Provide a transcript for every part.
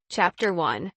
Chapter 1.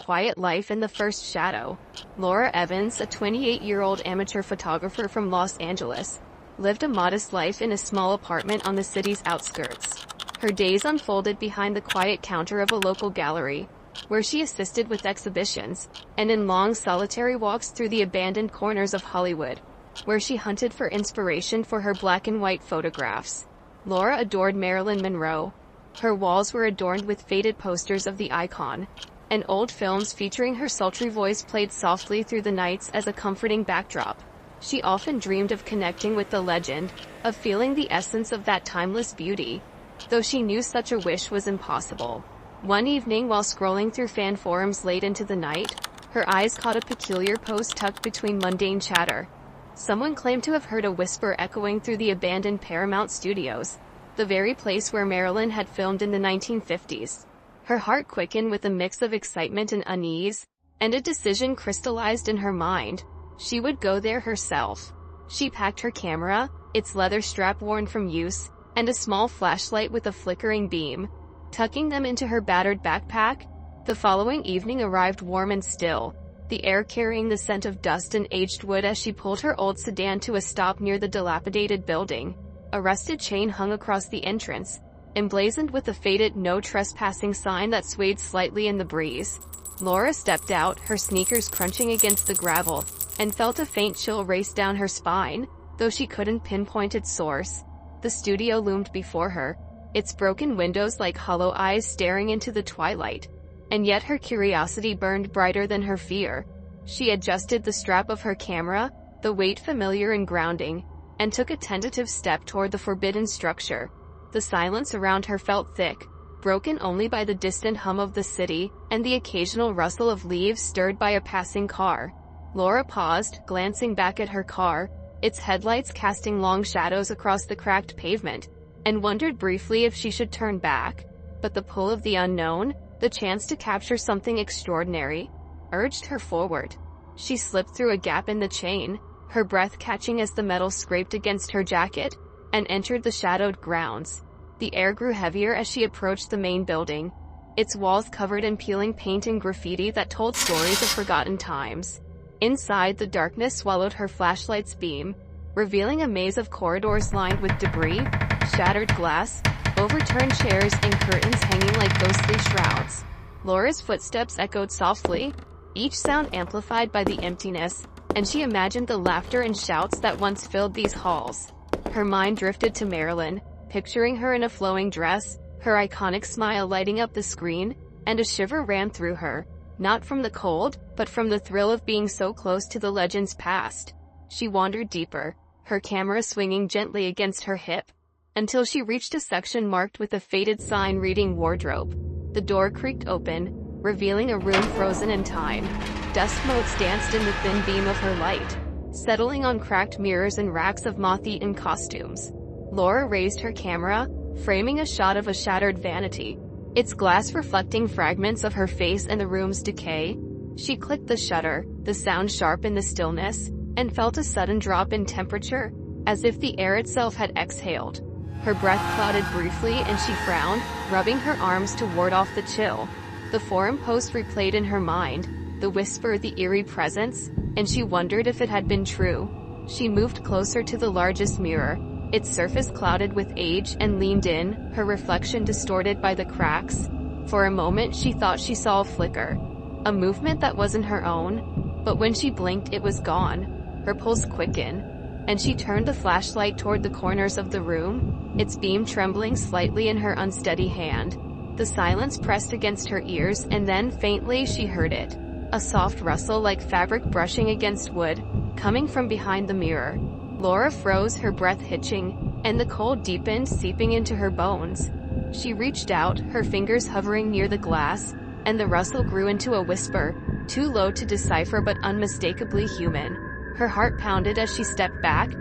Quiet Life in the First Shadow. Laura Evans, a 28-year-old amateur photographer from Los Angeles, lived a modest life in a small apartment on the city's outskirts. Her days unfolded behind the quiet counter of a local gallery, where she assisted with exhibitions, and in long solitary walks through the abandoned corners of Hollywood, where she hunted for inspiration for her black and white photographs. Laura adored Marilyn Monroe. Her walls were adorned with faded posters of the icon, and old films featuring her sultry voice played softly through the nights as a comforting backdrop. She often dreamed of connecting with the legend, of feeling the essence of that timeless beauty, though she knew such a wish was impossible. One evening, while scrolling through fan forums late into the night, her eyes caught a peculiar post tucked between mundane chatter. Someone claimed to have heard a whisper echoing through the abandoned Paramount Studios, the very place where Marilyn had filmed in the 1950s. Her heart quickened with a mix of excitement and unease, and a decision crystallized in her mind. She would go there herself. She packed her camera, its leather strap worn from use, and a small flashlight with a flickering beam, tucking them into her battered backpack. The following evening arrived warm and still, the air carrying the scent of dust and aged wood as she pulled her old sedan to a stop near the dilapidated building. A rusted chain hung across the entrance, emblazoned with a faded "No Trespassing" sign that swayed slightly in the breeze. Laura stepped out, her sneakers crunching against the gravel, and felt a faint chill race down her spine, though she couldn't pinpoint its source. The studio loomed before her, its broken windows like hollow eyes staring into the twilight. And yet her curiosity burned brighter than her fear. She adjusted the strap of her camera, the weight familiar and grounding, and took a tentative step toward the forbidden structure. The silence around her felt thick, broken only by the distant hum of the city, and the occasional rustle of leaves stirred by a passing car. Laura paused, glancing back at her car, its headlights casting long shadows across the cracked pavement, and wondered briefly if she should turn back. But the pull of the unknown, the chance to capture something extraordinary, urged her forward. She slipped through a gap in the chain, her breath catching as the metal scraped against her jacket, and entered the shadowed grounds. The air grew heavier as she approached the main building, its walls covered in peeling paint and graffiti that told stories of forgotten times. Inside, the darkness swallowed her flashlight's beam, revealing a maze of corridors lined with debris, shattered glass, overturned chairs, and curtains hanging like ghostly shrouds. Laura's footsteps echoed softly, each sound amplified by the emptiness, and she imagined the laughter and shouts that once filled these halls. Her mind drifted to Marilyn, picturing her in a flowing dress, her iconic smile lighting up the screen, and a shiver ran through her, not from the cold, but from the thrill of being so close to the legend's past. She wandered deeper, her camera swinging gently against her hip, until she reached a section marked with a faded sign reading "Wardrobe." The door creaked open, revealing a room frozen in time. Dust motes danced in the thin beam of her light, settling on cracked mirrors and racks of moth-eaten costumes. Laura raised her camera, framing a shot of a shattered vanity, its glass reflecting fragments of her face and the room's decay. She clicked the shutter, the sound sharp in the stillness, and felt a sudden drop in temperature, as if the air itself had exhaled. Her breath clouded briefly and she frowned, rubbing her arms to ward off the chill. The forum post replayed in her mind, the whisper, the eerie presence, and she wondered if it had been true. She moved closer to the largest mirror, its surface clouded with age, and leaned in, her reflection distorted by the cracks. For a moment she thought she saw a flicker, a movement that wasn't her own, but when she blinked it was gone. Her pulse quickened, and she turned the flashlight toward the corners of the room, its beam trembling slightly in her unsteady hand. The silence pressed against her ears, and then faintly she heard it. A soft rustle like fabric brushing against wood, coming from behind the mirror. Laura froze, her breath hitching, and the cold deepened, seeping into her bones. She reached out, her fingers hovering near the glass, and the rustle grew into a whisper, too low to decipher but unmistakably human. Her heart pounded as she stepped back,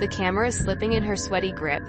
the camera slipping in her sweaty grip,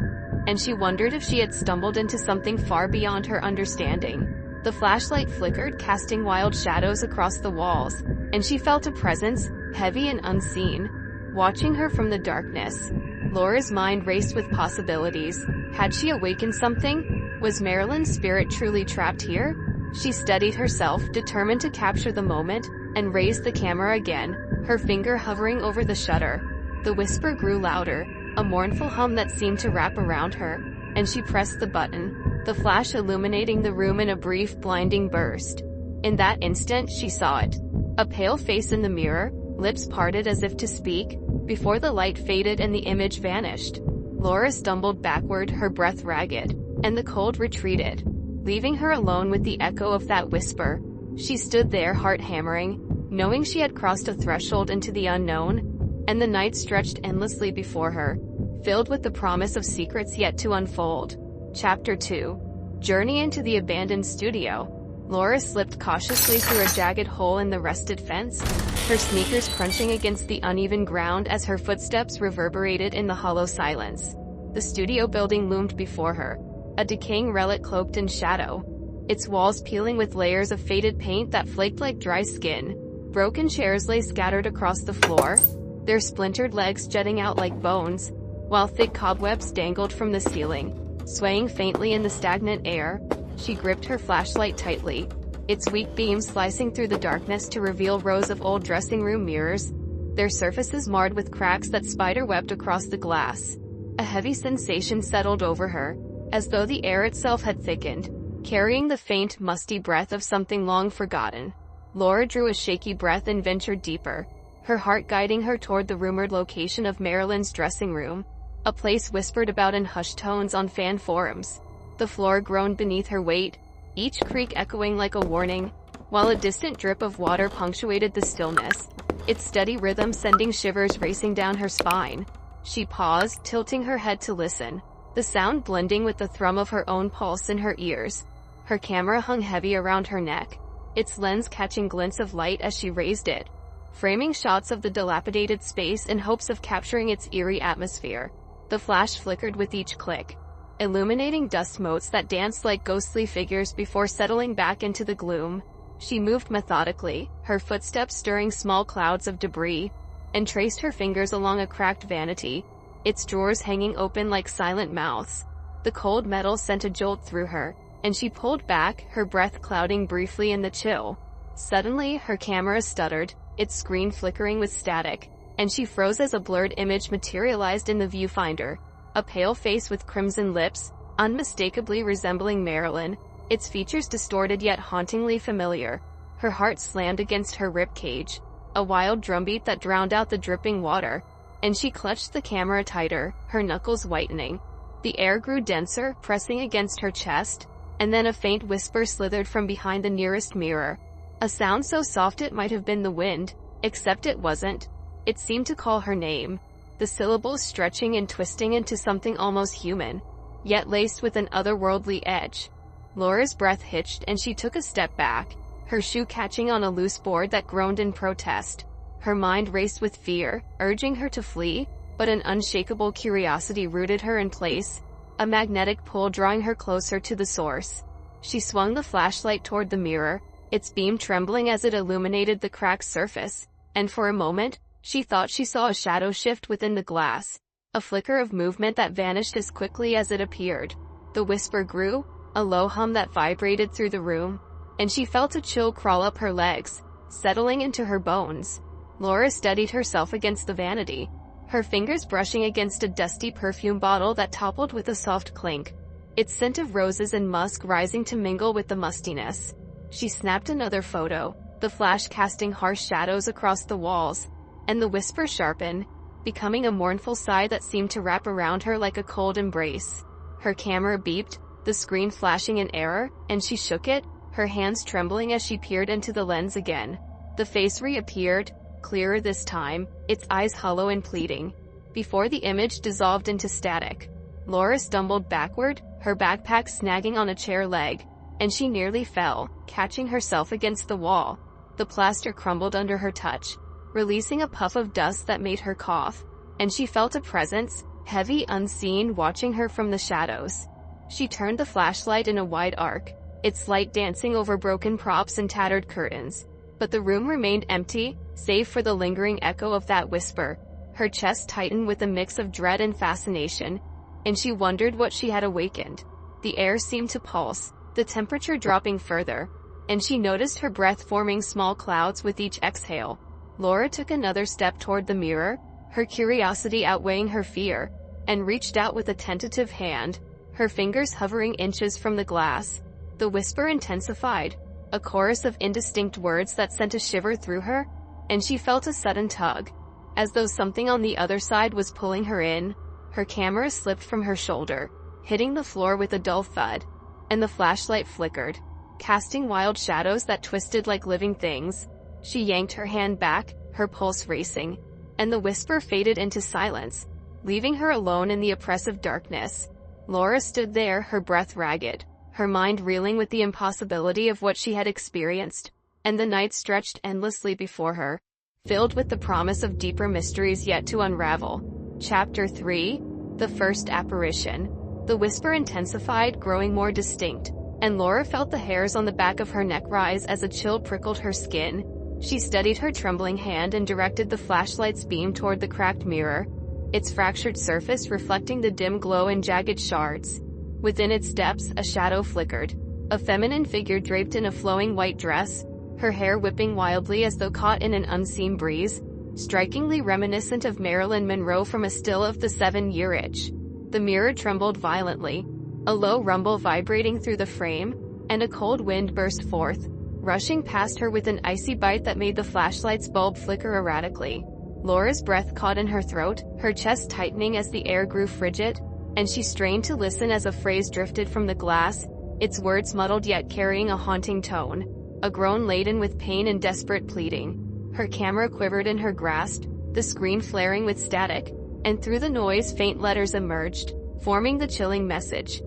and she wondered if she had stumbled into something far beyond her understanding. The flashlight flickered, casting wild shadows across the walls, and she felt a presence, heavy and unseen, watching her from the darkness. Laura's mind raced with possibilities. Had she awakened something? Was Marilyn's spirit truly trapped here? She steadied herself, determined to capture the moment, and raised the camera again, her finger hovering over the shutter. The whisper grew louder, a mournful hum that seemed to wrap around her, and she pressed the button, the flash illuminating the room in a brief, blinding burst. In that instant, she saw it. A pale face in the mirror, lips parted as if to speak, before the light faded and the image vanished. Laura stumbled backward, her breath ragged, and the cold retreated, leaving her alone with the echo of that whisper. She stood there, heart hammering, knowing she had crossed a threshold into the unknown, and the night stretched endlessly before her, filled with the promise of secrets yet to unfold. Chapter 2. Journey into the abandoned studio. Laura slipped cautiously through a jagged hole in the rusted fence, her sneakers crunching against the uneven ground as her footsteps reverberated in the hollow silence. The studio building loomed before her, a decaying relic cloaked in shadow, its walls peeling with layers of faded paint that flaked like dry skin. Broken chairs lay scattered across the floor, their splintered legs jutting out like bones, while thick cobwebs dangled from the ceiling, swaying faintly in the stagnant air. She gripped her flashlight tightly, its weak beams slicing through the darkness to reveal rows of old dressing room mirrors, their surfaces marred with cracks that spider-webbed across the glass. A heavy sensation settled over her, as though the air itself had thickened, carrying the faint, musty breath of something long forgotten. Laura drew a shaky breath and ventured deeper, her heart guiding her toward the rumored location of Marilyn's dressing room, a place whispered about in hushed tones on fan forums. The floor groaned beneath her weight, each creak echoing like a warning, while a distant drip of water punctuated the stillness, its steady rhythm sending shivers racing down her spine. She paused, tilting her head to listen, the sound blending with the thrum of her own pulse in her ears. Her camera hung heavy around her neck, its lens catching glints of light as she raised it, framing shots of the dilapidated space in hopes of capturing its eerie atmosphere. The flash flickered with each click, illuminating dust motes that danced like ghostly figures before settling back into the gloom. She moved methodically, her footsteps stirring small clouds of debris, and traced her fingers along a cracked vanity, its drawers hanging open like silent mouths. The cold metal sent a jolt through her, and she pulled back, her breath clouding briefly in the chill. Suddenly, her camera stuttered, its screen flickering with static, and she froze as a blurred image materialized in the viewfinder. A pale face with crimson lips, unmistakably resembling Marilyn, its features distorted yet hauntingly familiar. Her heart slammed against her ribcage, a wild drumbeat that drowned out the dripping water, and she clutched the camera tighter, her knuckles whitening. The air grew denser, pressing against her chest, and then a faint whisper slithered from behind the nearest mirror. A sound so soft it might have been the wind, except it wasn't. It seemed to call her name, the syllables stretching and twisting into something almost human, yet laced with an otherworldly edge. Laura's breath hitched and she took a step back, her shoe catching on a loose board that groaned in protest. Her mind raced with fear, urging her to flee, but an unshakable curiosity rooted her in place, a magnetic pull drawing her closer to the source. She swung the flashlight toward the mirror, its beam trembling as it illuminated the cracked surface, and for a moment, she thought she saw a shadow shift within the glass, a flicker of movement that vanished as quickly as it appeared. The whisper grew, a low hum that vibrated through the room, and she felt a chill crawl up her legs, settling into her bones. Laura steadied herself against the vanity, her fingers brushing against a dusty perfume bottle that toppled with a soft clink, its scent of roses and musk rising to mingle with the mustiness. She snapped another photo, the flash casting harsh shadows across the walls, and the whisper sharpened, becoming a mournful sigh that seemed to wrap around her like a cold embrace. Her camera beeped, the screen flashing in error, and she shook it, her hands trembling as she peered into the lens again. The face reappeared, clearer this time, its eyes hollow and pleading, before the image dissolved into static. Laura stumbled backward, her backpack snagging on a chair leg, and she nearly fell, catching herself against the wall. The plaster crumbled under her touch, releasing a puff of dust that made her cough, and she felt a presence, heavy, unseen, watching her from the shadows. She turned the flashlight in a wide arc, its light dancing over broken props and tattered curtains. But the room remained empty, save for the lingering echo of that whisper. Her chest tightened with a mix of dread and fascination, and she wondered what she had awakened. The air seemed to pulse, the temperature dropping further, and she noticed her breath forming small clouds with each exhale. Laura took another step toward the mirror, her curiosity outweighing her fear, and reached out with a tentative hand, her fingers hovering inches from the glass. The whisper intensified, a chorus of indistinct words that sent a shiver through her, and she felt a sudden tug, as though something on the other side was pulling her in. Her camera slipped from her shoulder, hitting the floor with a dull thud, and the flashlight flickered, casting wild shadows that twisted like living things. She yanked her hand back, her pulse racing, and the whisper faded into silence, leaving her alone in the oppressive darkness. Laura stood there, her breath ragged, her mind reeling with the impossibility of what she had experienced, and the night stretched endlessly before her, filled with the promise of deeper mysteries yet to unravel. Chapter 3. The First Apparition. The whisper intensified, growing more distinct, and Laura felt the hairs on the back of her neck rise as a chill prickled her skin. She steadied her trembling hand and directed the flashlight's beam toward the cracked mirror, its fractured surface reflecting the dim glow in jagged shards. Within its depths, a shadow flickered, a feminine figure draped in a flowing white dress, her hair whipping wildly as though caught in an unseen breeze, strikingly reminiscent of Marilyn Monroe from a still of the 7-Year Itch. The mirror trembled violently, a low rumble vibrating through the frame, and a cold wind burst forth, rushing past her with an icy bite that made the flashlight's bulb flicker erratically. Laura's breath caught in her throat, her chest tightening as the air grew frigid, and she strained to listen as a phrase drifted from the glass, its words muddled yet carrying a haunting tone, a groan laden with pain and desperate pleading. Her camera quivered in her grasp, the screen flaring with static, and through the noise faint letters emerged, forming the chilling message.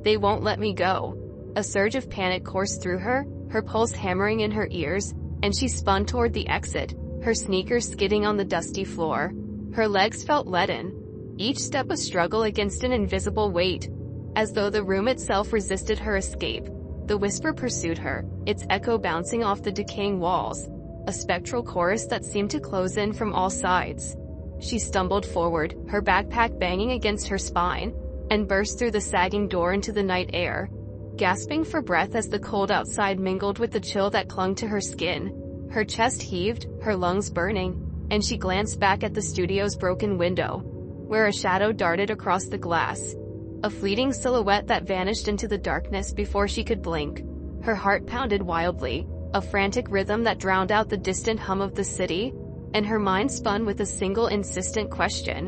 "They won't let me go." A surge of panic coursed through her, her pulse hammering in her ears, and she spun toward the exit, her sneakers skidding on the dusty floor. Her legs felt leaden, each step a struggle against an invisible weight, as though the room itself resisted her escape. The whisper pursued her, its echo bouncing off the decaying walls, a spectral chorus that seemed to close in from all sides. She stumbled forward, her backpack banging against her spine, and burst through the sagging door into the night air, gasping for breath as the cold outside mingled with the chill that clung to her skin. Her chest heaved, her lungs burning, and she glanced back at the studio's broken window, where a shadow darted across the glass, a fleeting silhouette that vanished into the darkness before she could blink. Her heart pounded wildly, a frantic rhythm that drowned out the distant hum of the city, and her mind spun with a single insistent question.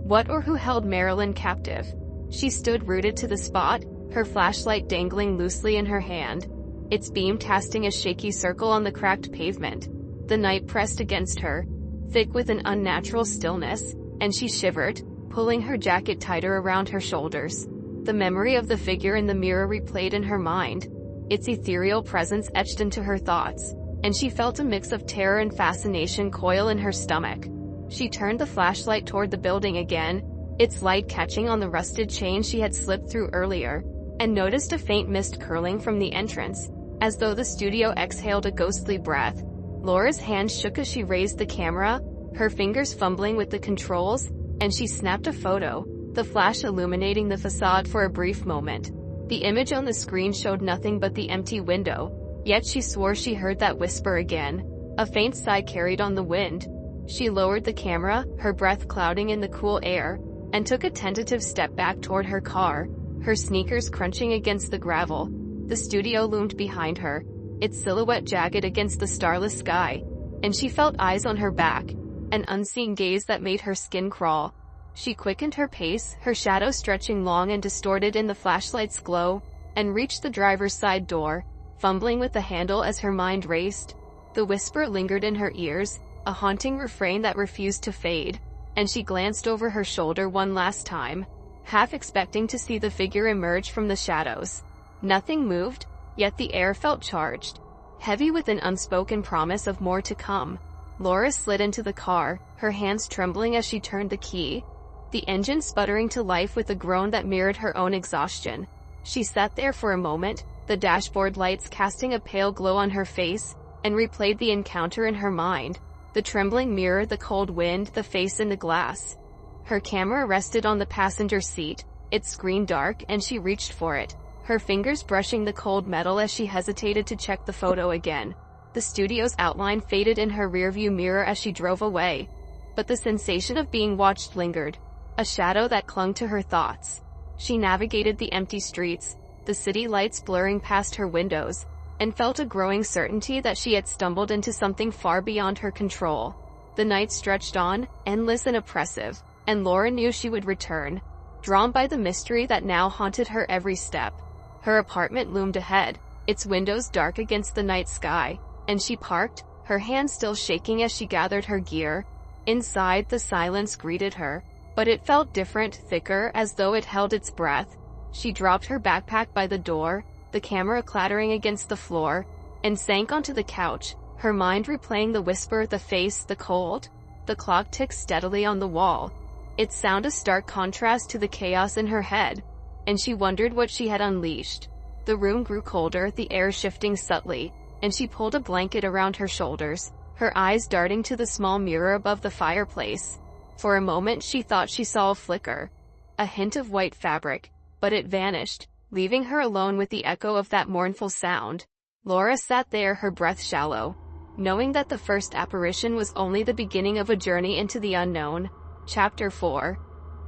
What or who held Marilyn captive? She stood rooted to the spot, her flashlight dangling loosely in her hand, its beam casting a shaky circle on the cracked pavement. The night pressed against her, thick with an unnatural stillness, and she shivered, pulling her jacket tighter around her shoulders. The memory of the figure in the mirror replayed in her mind, its ethereal presence etched into her thoughts, and she felt a mix of terror and fascination coil in her stomach. She turned the flashlight toward the building again, its light catching on the rusted chain she had slipped through earlier, and noticed a faint mist curling from the entrance, as though the studio exhaled a ghostly breath. Laura's hand shook as she raised the camera, her fingers fumbling with the controls, and she snapped a photo, the flash illuminating the facade for a brief moment. The image on the screen showed nothing but the empty window, yet she swore she heard that whisper again. A faint sigh carried on the wind. She lowered the camera, her breath clouding in the cool air, and took a tentative step back toward her car, her sneakers crunching against the gravel. The studio loomed behind her, its silhouette jagged against the starless sky, and she felt eyes on her back, an unseen gaze that made her skin crawl. She quickened her pace, her shadow stretching long and distorted in the flashlight's glow, and reached the driver's side door, fumbling with the handle as her mind raced. The whisper lingered in her ears, a haunting refrain that refused to fade, and she glanced over her shoulder one last time, half expecting to see the figure emerge from the shadows. Nothing moved, yet the air felt charged, heavy with an unspoken promise of more to come. Laura slid into the car, her hands trembling as she turned the key, the engine sputtering to life with a groan that mirrored her own exhaustion. She sat there for a moment, the dashboard lights casting a pale glow on her face, and replayed the encounter in her mind, the trembling mirror, the cold wind, the face in the glass. Her camera rested on the passenger seat, its screen dark, and she reached for it, her fingers brushing the cold metal as she hesitated to check the photo again. The studio's outline faded in her rearview mirror as she drove away. But the sensation of being watched lingered, a shadow that clung to her thoughts. She navigated the empty streets, the city lights blurring past her windows, and felt a growing certainty that she had stumbled into something far beyond her control. The night stretched on, endless and oppressive, and Laura knew she would return, drawn by the mystery that now haunted her every step. Her apartment loomed ahead, its windows dark against the night sky, and she parked, her hands still shaking as she gathered her gear. Inside, the silence greeted her, but it felt different, thicker, as though it held its breath. She dropped her backpack by the door, the camera clattering against the floor, and sank onto the couch, her mind replaying the whisper, the face, the cold. The clock ticked steadily on the wall, its sound a stark contrast to the chaos in her head, and she wondered what she had unleashed. The room grew colder, the air shifting subtly, and she pulled a blanket around her shoulders, her eyes darting to the small mirror above the fireplace. For a moment she thought she saw a flicker, a hint of white fabric, but it vanished, leaving her alone with the echo of that mournful sound. Laura sat there, her breath shallow, knowing that the first apparition was only the beginning of a journey into the unknown. Chapter 4.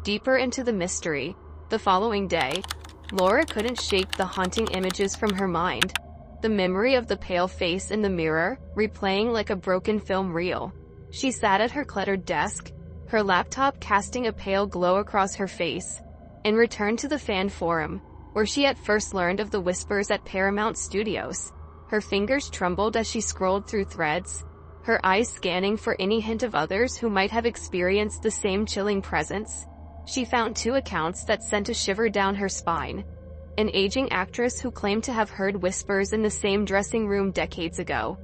Deeper into the mystery. The following day, Laura couldn't shake the haunting images from her mind. The memory of the pale face in the mirror, replaying like a broken film reel. She sat at her cluttered desk, her laptop casting a pale glow across her face, and returned to the fan forum, where she had first learned of the whispers at Paramount Studios. Her fingers trembled as she scrolled through threads, her eyes scanning for any hint of others who might have experienced the same chilling presence. She found 2 accounts that sent a shiver down her spine. An aging actress who claimed to have heard whispers in the same dressing room decades ago,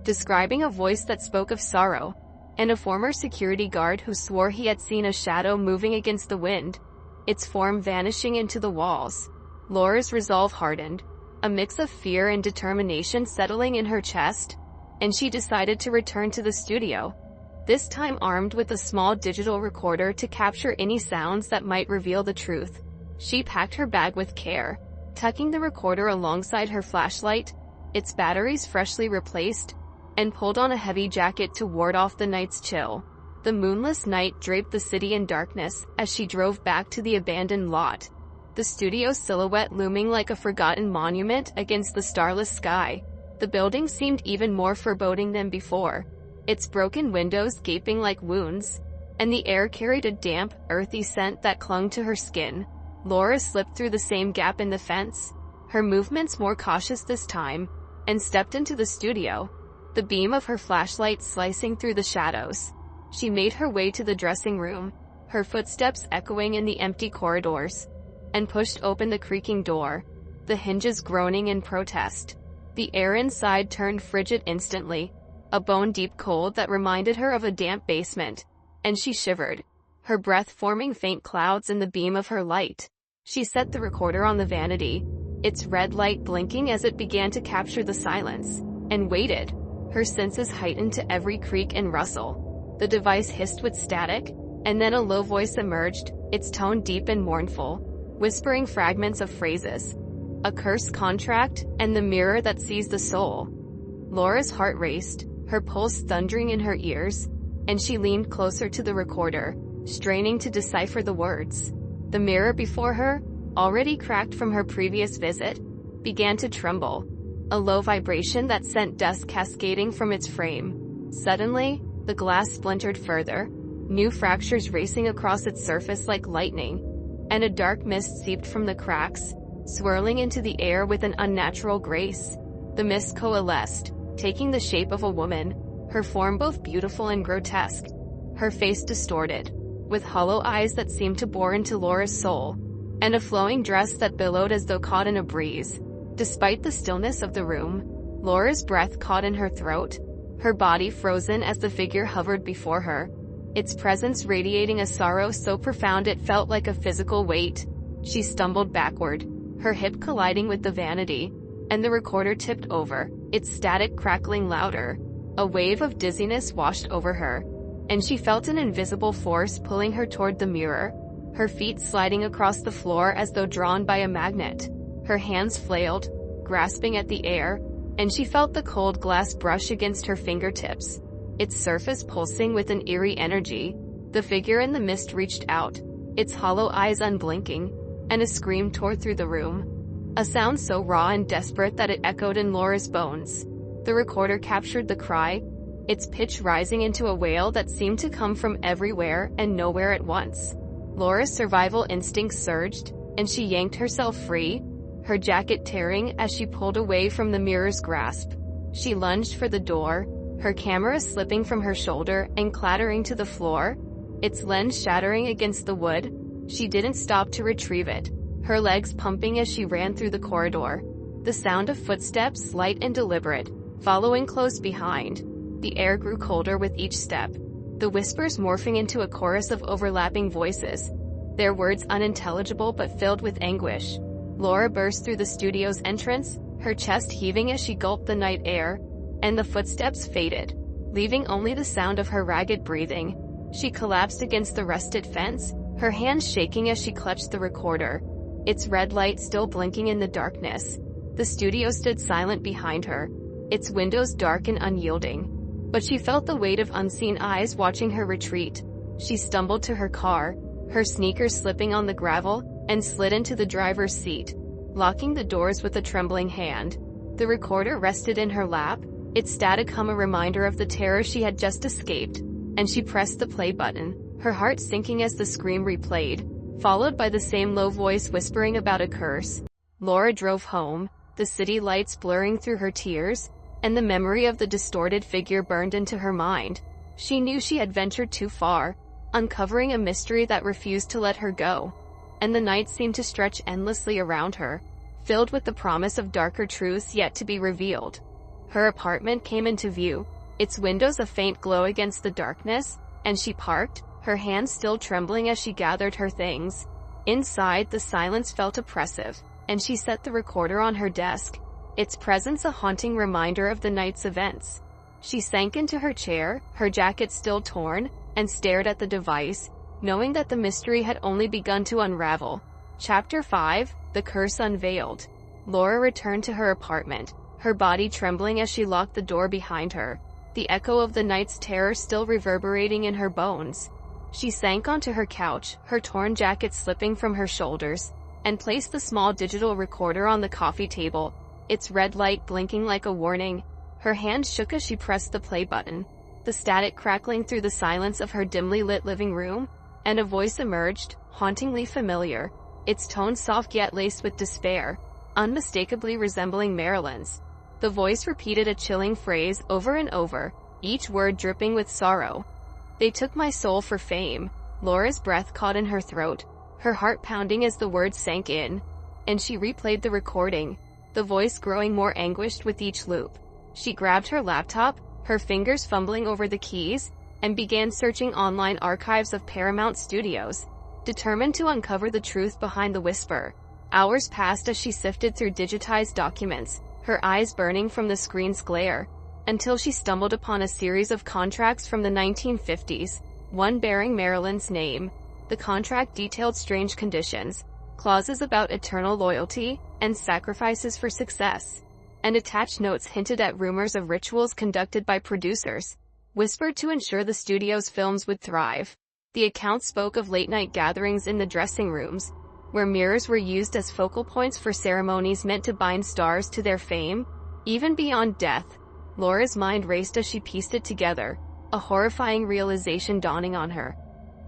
describing a voice that spoke of sorrow, and a former security guard who swore he had seen a shadow moving against the wind, its form vanishing into the walls. Laura's resolve hardened, a mix of fear and determination settling in her chest, and she decided to return to the studio, this time armed with a small digital recorder to capture any sounds that might reveal the truth. She packed her bag with care, tucking the recorder alongside her flashlight, its batteries freshly replaced, and pulled on a heavy jacket to ward off the night's chill. The moonless night draped the city in darkness as she drove back to the abandoned lot, the studio's silhouette looming like a forgotten monument against the starless sky. The building seemed even more foreboding than before, its broken windows gaping like wounds, and the air carried a damp, earthy scent that clung to her skin. Laura slipped through the same gap in the fence, her movements more cautious this time, and stepped into the studio, the beam of her flashlight slicing through the shadows. She made her way to the dressing room, her footsteps echoing in the empty corridors, and pushed open the creaking door, the hinges groaning in protest. The air inside turned frigid instantly, a bone-deep cold that reminded her of a damp basement, and she shivered, her breath forming faint clouds in the beam of her light. She set the recorder on the vanity, its red light blinking as it began to capture the silence, and waited, her senses heightened to every creak and rustle. The device hissed with static, and then a low voice emerged, its tone deep and mournful, whispering fragments of phrases. A cursed contract, and the mirror that sees the soul. Laura's heart raced, her pulse thundering in her ears, and she leaned closer to the recorder, straining to decipher the words. The mirror before her, already cracked from her previous visit, began to tremble, a low vibration that sent dust cascading from its frame. Suddenly, the glass splintered further, new fractures racing across its surface like lightning, and a dark mist seeped from the cracks, swirling into the air with an unnatural grace. The mist coalesced, taking the shape of a woman, her form both beautiful and grotesque, her face distorted, with hollow eyes that seemed to bore into Laura's soul, and a flowing dress that billowed as though caught in a breeze. Despite the stillness of the room, Laura's breath caught in her throat, her body frozen as the figure hovered before her, its presence radiating a sorrow so profound it felt like a physical weight. She stumbled backward, her hip colliding with the vanity, and the recorder tipped over, its static crackling louder. A wave of dizziness washed over her, and she felt an invisible force pulling her toward the mirror, her feet sliding across the floor as though drawn by a magnet. Her hands flailed, grasping at the air, and she felt the cold glass brush against her fingertips, its surface pulsing with an eerie energy. The figure in the mist reached out, its hollow eyes unblinking, and a scream tore through the room. A sound so raw and desperate that it echoed in Laura's bones. The recorder captured the cry, its pitch rising into a wail that seemed to come from everywhere and nowhere at once. Laura's survival instincts surged, and she yanked herself free, her jacket tearing as she pulled away from the mirror's grasp. She lunged for the door, her camera slipping from her shoulder and clattering to the floor, its lens shattering against the wood. She didn't stop to retrieve it, her legs pumping as she ran through the corridor. The sound of footsteps, light and deliberate, following close behind. The air grew colder with each step, the whispers morphing into a chorus of overlapping voices, their words unintelligible but filled with anguish. Laura burst through the studio's entrance, her chest heaving as she gulped the night air, and the footsteps faded, leaving only the sound of her ragged breathing. She collapsed against the rusted fence, her hands shaking as she clutched the recorder, its red light still blinking in the darkness. The studio stood silent behind her, its windows dark and unyielding. But she felt the weight of unseen eyes watching her retreat. She stumbled to her car, her sneakers slipping on the gravel, and slid into the driver's seat, locking the doors with a trembling hand. The recorder rested in her lap, its static hum a reminder of the terror she had just escaped, and she pressed the play button, her heart sinking as the scream replayed, followed by the same low voice whispering about a curse. Laura drove home, the city lights blurring through her tears, and the memory of the distorted figure burned into her mind. She knew she had ventured too far, uncovering a mystery that refused to let her go. And the night seemed to stretch endlessly around her, filled with the promise of darker truths yet to be revealed. Her apartment came into view, its windows a faint glow against the darkness, and she parked, her hands still trembling as she gathered her things. Inside, the silence felt oppressive, and she set the recorder on her desk, its presence a haunting reminder of the night's events. She sank into her chair, her jacket still torn, and stared at the device, knowing that the mystery had only begun to unravel. Chapter 5, The Curse Unveiled. Laura returned to her apartment, her body trembling as she locked the door behind her, the echo of the night's terror still reverberating in her bones. She sank onto her couch, her torn jacket slipping from her shoulders, and placed the small digital recorder on the coffee table, its red light blinking like a warning. Her hand shook as she pressed the play button, the static crackling through the silence of her dimly lit living room, and a voice emerged, hauntingly familiar, its tone soft yet laced with despair, unmistakably resembling Marilyn's. The voice repeated a chilling phrase over and over, each word dripping with sorrow. "They took my soul for fame." Laura's breath caught in her throat, her heart pounding as the words sank in, and she replayed the recording, the voice growing more anguished with each loop. She grabbed her laptop, her fingers fumbling over the keys, and began searching online archives of Paramount Studios, determined to uncover the truth behind the whisper. Hours passed as she sifted through digitized documents, her eyes burning from the screen's glare, until she stumbled upon a series of contracts from the 1950s, one bearing Marilyn's name. The contract detailed strange conditions, clauses about eternal loyalty, and sacrifices for success, and attached notes hinted at rumors of rituals conducted by producers, whispered to ensure the studio's films would thrive. The account spoke of late-night gatherings in the dressing rooms, where mirrors were used as focal points for ceremonies meant to bind stars to their fame, even beyond death. Laura's mind raced as she pieced it together, a horrifying realization dawning on her.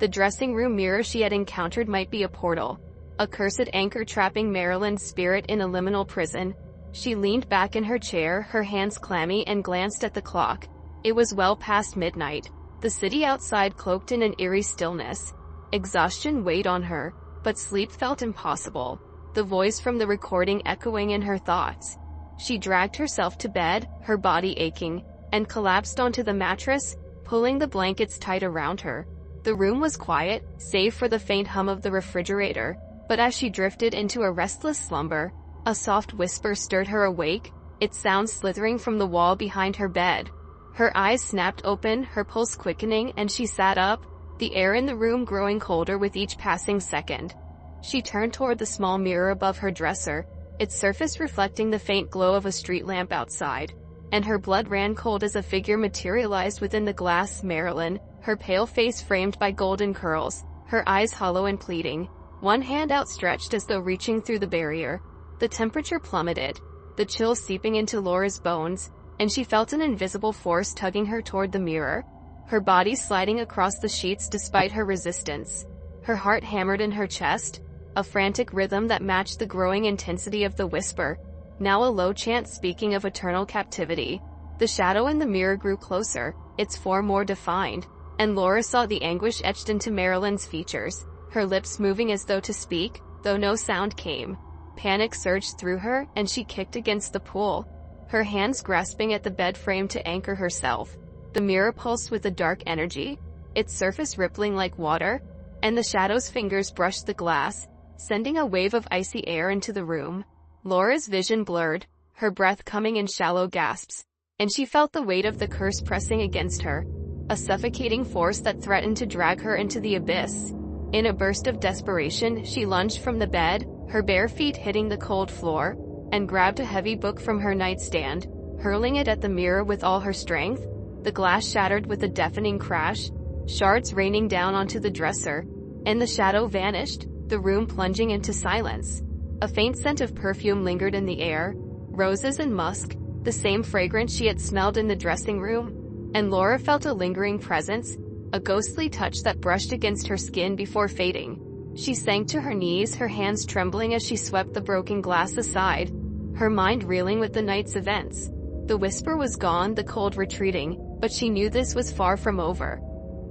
The dressing room mirror she had encountered might be a portal, a cursed anchor trapping Marilyn's spirit in a liminal prison. She leaned back in her chair, her hands clammy, and glanced at the clock. It was well past midnight, the city outside cloaked in an eerie stillness. Exhaustion weighed on her, but sleep felt impossible, the voice from the recording echoing in her thoughts. She dragged herself to bed, her body aching, and collapsed onto the mattress, pulling the blankets tight around her. The room was quiet, save for the faint hum of the refrigerator, but as she drifted into a restless slumber, a soft whisper stirred her awake, its sound slithering from the wall behind her bed. Her eyes snapped open, her pulse quickening, and she sat up, the air in the room growing colder with each passing second. She turned toward the small mirror above her dresser, its surface reflecting the faint glow of a street lamp outside. And her blood ran cold as a figure materialized within the glass. Marilyn, her pale face framed by golden curls, her eyes hollow and pleading, one hand outstretched as though reaching through the barrier. The temperature plummeted, the chill seeping into Laura's bones, and she felt an invisible force tugging her toward the mirror, her body sliding across the sheets despite her resistance. Her heart hammered in her chest, a frantic rhythm that matched the growing intensity of the whisper, now a low chant speaking of eternal captivity. The shadow in the mirror grew closer, its form more defined, and Laura saw the anguish etched into Marilyn's features, her lips moving as though to speak, though no sound came. Panic surged through her, and she kicked against the pool, her hands grasping at the bed frame to anchor herself. The mirror pulsed with a dark energy, its surface rippling like water, and the shadow's fingers brushed the glass, sending a wave of icy air into the room. Laura's vision blurred, her breath coming in shallow gasps, and she felt the weight of the curse pressing against her, a suffocating force that threatened to drag her into the abyss. In a burst of desperation, she lunged from the bed, her bare feet hitting the cold floor, and grabbed a heavy book from her nightstand, hurling it at the mirror with all her strength. The glass shattered with a deafening crash, shards raining down onto the dresser, and the shadow vanished, the room plunging into silence. A faint scent of perfume lingered in the air, roses and musk, the same fragrance she had smelled in the dressing room, and Laura felt a lingering presence, a ghostly touch that brushed against her skin before fading. She sank to her knees, her hands trembling as she swept the broken glass aside, her mind reeling with the night's events. The whisper was gone, the cold retreating, but she knew this was far from over.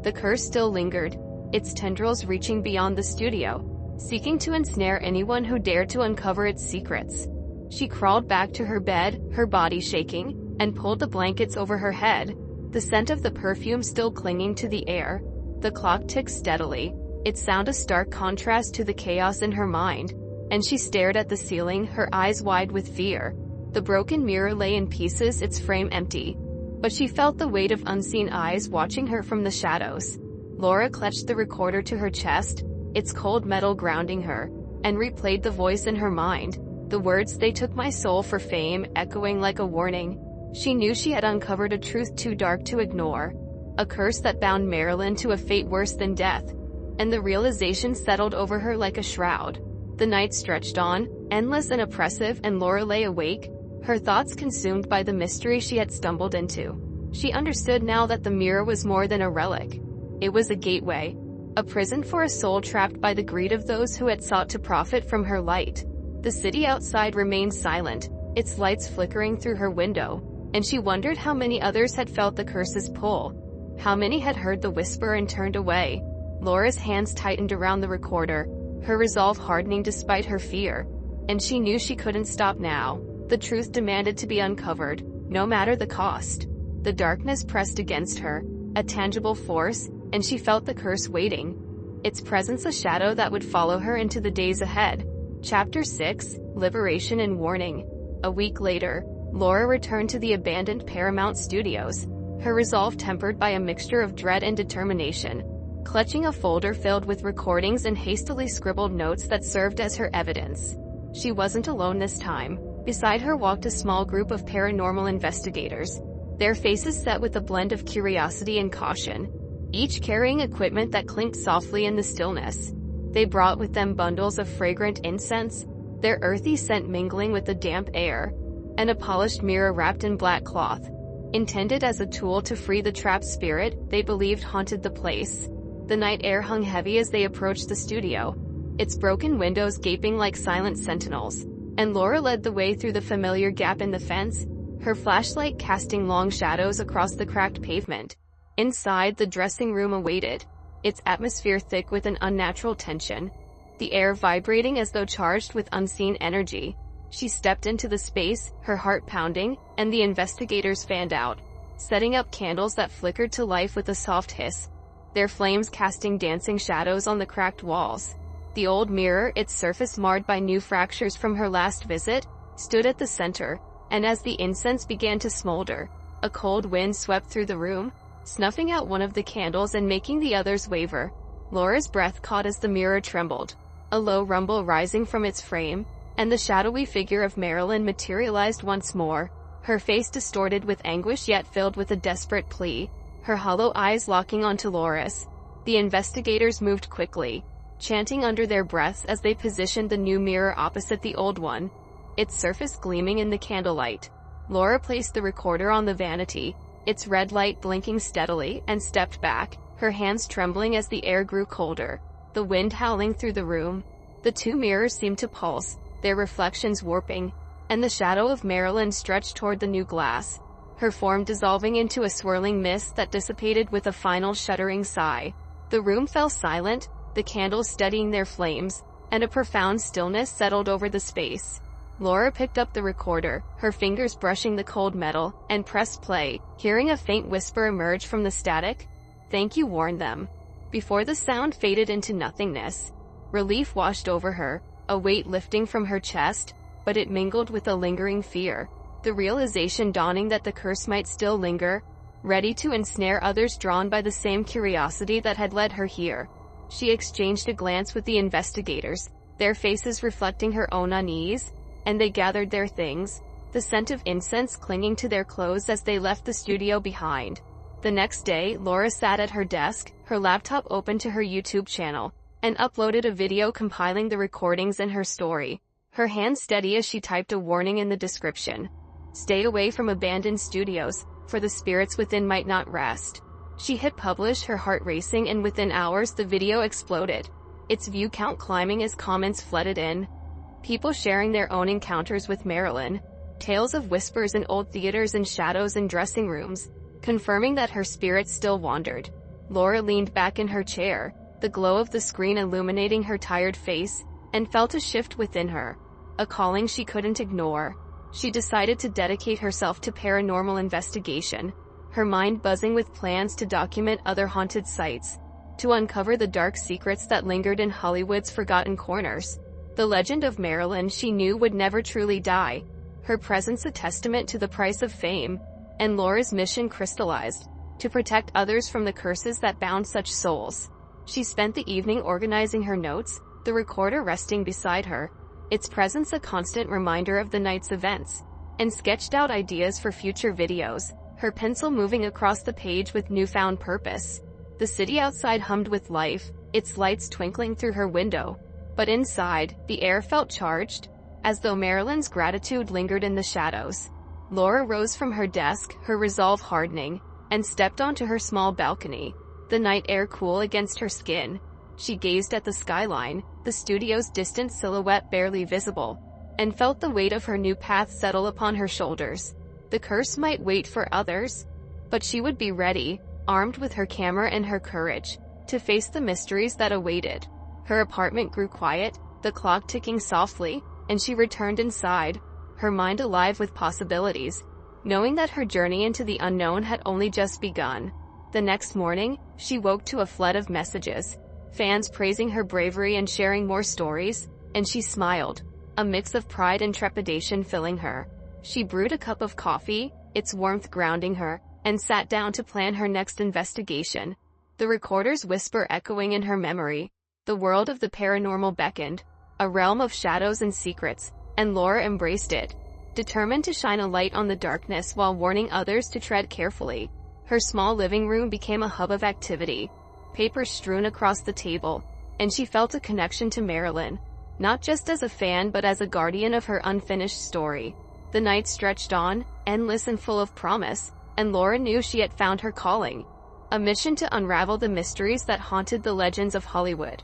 The curse still lingered, its tendrils reaching beyond the studio, seeking to ensnare anyone who dared to uncover its secrets. She crawled back to her bed, her body shaking, and pulled the blankets over her head, the scent of the perfume still clinging to the air. The clock ticked steadily, its sound a stark contrast to the chaos in her mind, and she stared at the ceiling, her eyes wide with fear. The broken mirror lay in pieces, its frame empty, but she felt the weight of unseen eyes watching her from the shadows. Laura clutched the recorder to her chest, its cold metal grounding her, and replayed the voice in her mind. The words, "They took my soul for fame," echoing like a warning. She knew she had uncovered a truth too dark to ignore, a curse that bound Marilyn to a fate worse than death, and the realization settled over her like a shroud. The night stretched on, endless and oppressive, and Laura lay awake, her thoughts consumed by the mystery she had stumbled into. She understood now that the mirror was more than a relic. It was a gateway, a prison for a soul trapped by the greed of those who had sought to profit from her light. The city outside remained silent, its lights flickering through her window, and she wondered how many others had felt the curse's pull. How many had heard the whisper and turned away? Laura's hands tightened around the recorder, her resolve hardening despite her fear. And she knew she couldn't stop now. The truth demanded to be uncovered, no matter the cost. The darkness pressed against her, a tangible force, and she felt the curse waiting, its presence a shadow that would follow her into the days ahead. Chapter 6, Liberation and Warning. A week later, Laura returned to the abandoned Paramount Studios, her resolve tempered by a mixture of dread and determination. Clutching a folder filled with recordings and hastily scribbled notes that served as her evidence. She wasn't alone this time. Beside her walked a small group of paranormal investigators, their faces set with a blend of curiosity and caution, each carrying equipment that clinked softly in the stillness. They brought with them bundles of fragrant incense, their earthy scent mingling with the damp air, and a polished mirror wrapped in black cloth, intended as a tool to free the trapped spirit they believed haunted the place. The night air hung heavy as they approached the studio, its broken windows gaping like silent sentinels, and Laura led the way through the familiar gap in the fence, her flashlight casting long shadows across the cracked pavement. Inside, the dressing room awaited, its atmosphere thick with an unnatural tension, the air vibrating as though charged with unseen energy. She stepped into the space, her heart pounding, and the investigators fanned out, setting up candles that flickered to life with a soft hiss, their flames casting dancing shadows on the cracked walls. The old mirror, its surface marred by new fractures from her last visit, stood at the center, and as the incense began to smolder, a cold wind swept through the room, snuffing out one of the candles and making the others waver. Laura's breath caught as the mirror trembled, a low rumble rising from its frame, and the shadowy figure of Marilyn materialized once more, her face distorted with anguish yet filled with a desperate plea, her hollow eyes locking onto Loris. The investigators moved quickly, chanting under their breaths as they positioned the new mirror opposite the old one, its surface gleaming in the candlelight. Laura placed the recorder on the vanity, its red light blinking steadily, and stepped back, her hands trembling as the air grew colder, the wind howling through the room. The two mirrors seemed to pulse, their reflections warping, and the shadow of Marilyn stretched toward the new glass, her form dissolving into a swirling mist that dissipated with a final shuddering sigh. The room fell silent, the candles steadying their flames, and a profound stillness settled over the space. Laura picked up the recorder, her fingers brushing the cold metal, and pressed play, hearing a faint whisper emerge from the static. "Thank you," warned them. Before the sound faded into nothingness, relief washed over her, a weight lifting from her chest, but it mingled with a lingering fear, the realization dawning that the curse might still linger, ready to ensnare others drawn by the same curiosity that had led her here. She exchanged a glance with the investigators, their faces reflecting her own unease, and they gathered their things, the scent of incense clinging to their clothes as they left the studio behind. The next day, Laura sat at her desk, her laptop open to her YouTube channel, and uploaded a video compiling the recordings and her story, her hands steady as she typed a warning in the description. "Stay away from abandoned studios, for the spirits within might not rest." She hit publish, her heart racing, and within hours the video exploded, its view count climbing as comments flooded in. People sharing their own encounters with Marilyn, tales of whispers in old theaters and shadows in dressing rooms, confirming that her spirit still wandered. Laura leaned back in her chair, the glow of the screen illuminating her tired face, and felt a shift within her, a calling she couldn't ignore. She decided to dedicate herself to paranormal investigation, her mind buzzing with plans to document other haunted sites, to uncover the dark secrets that lingered in Hollywood's forgotten corners. The legend of Marilyn, she knew, would never truly die, her presence a testament to the price of fame, and Laura's mission crystallized, to protect others from the curses that bound such souls. She spent the evening organizing her notes, the recorder resting beside her, its presence a constant reminder of the night's events, and sketched out ideas for future videos, her pencil moving across the page with newfound purpose. The city outside hummed with life, its lights twinkling through her window, but inside, the air felt charged, as though Marilyn's gratitude lingered in the shadows. Laura rose from her desk, her resolve hardening, and stepped onto her small balcony, the night air cool against her skin. She gazed at the skyline, the studio's distant silhouette barely visible, and felt the weight of her new path settle upon her shoulders. The curse might wait for others, but she would be ready, armed with her camera and her courage, to face the mysteries that awaited. Her apartment grew quiet, the clock ticking softly, and she returned inside, her mind alive with possibilities, knowing that her journey into the unknown had only just begun. The next morning, she woke to a flood of messages, fans praising her bravery and sharing more stories, and she smiled, a mix of pride and trepidation filling her. She brewed a cup of coffee, its warmth grounding her, and sat down to plan her next investigation. The recorder's whisper echoing in her memory, the world of the paranormal beckoned, a realm of shadows and secrets, and Laura embraced it, determined to shine a light on the darkness while warning others to tread carefully. Her small living room became a hub of activity, papers strewn across the table, and she felt a connection to Marilyn, not just as a fan but as a guardian of her unfinished story. The night stretched on, endless and full of promise, and Laura knew she had found her calling, a mission to unravel the mysteries that haunted the legends of Hollywood.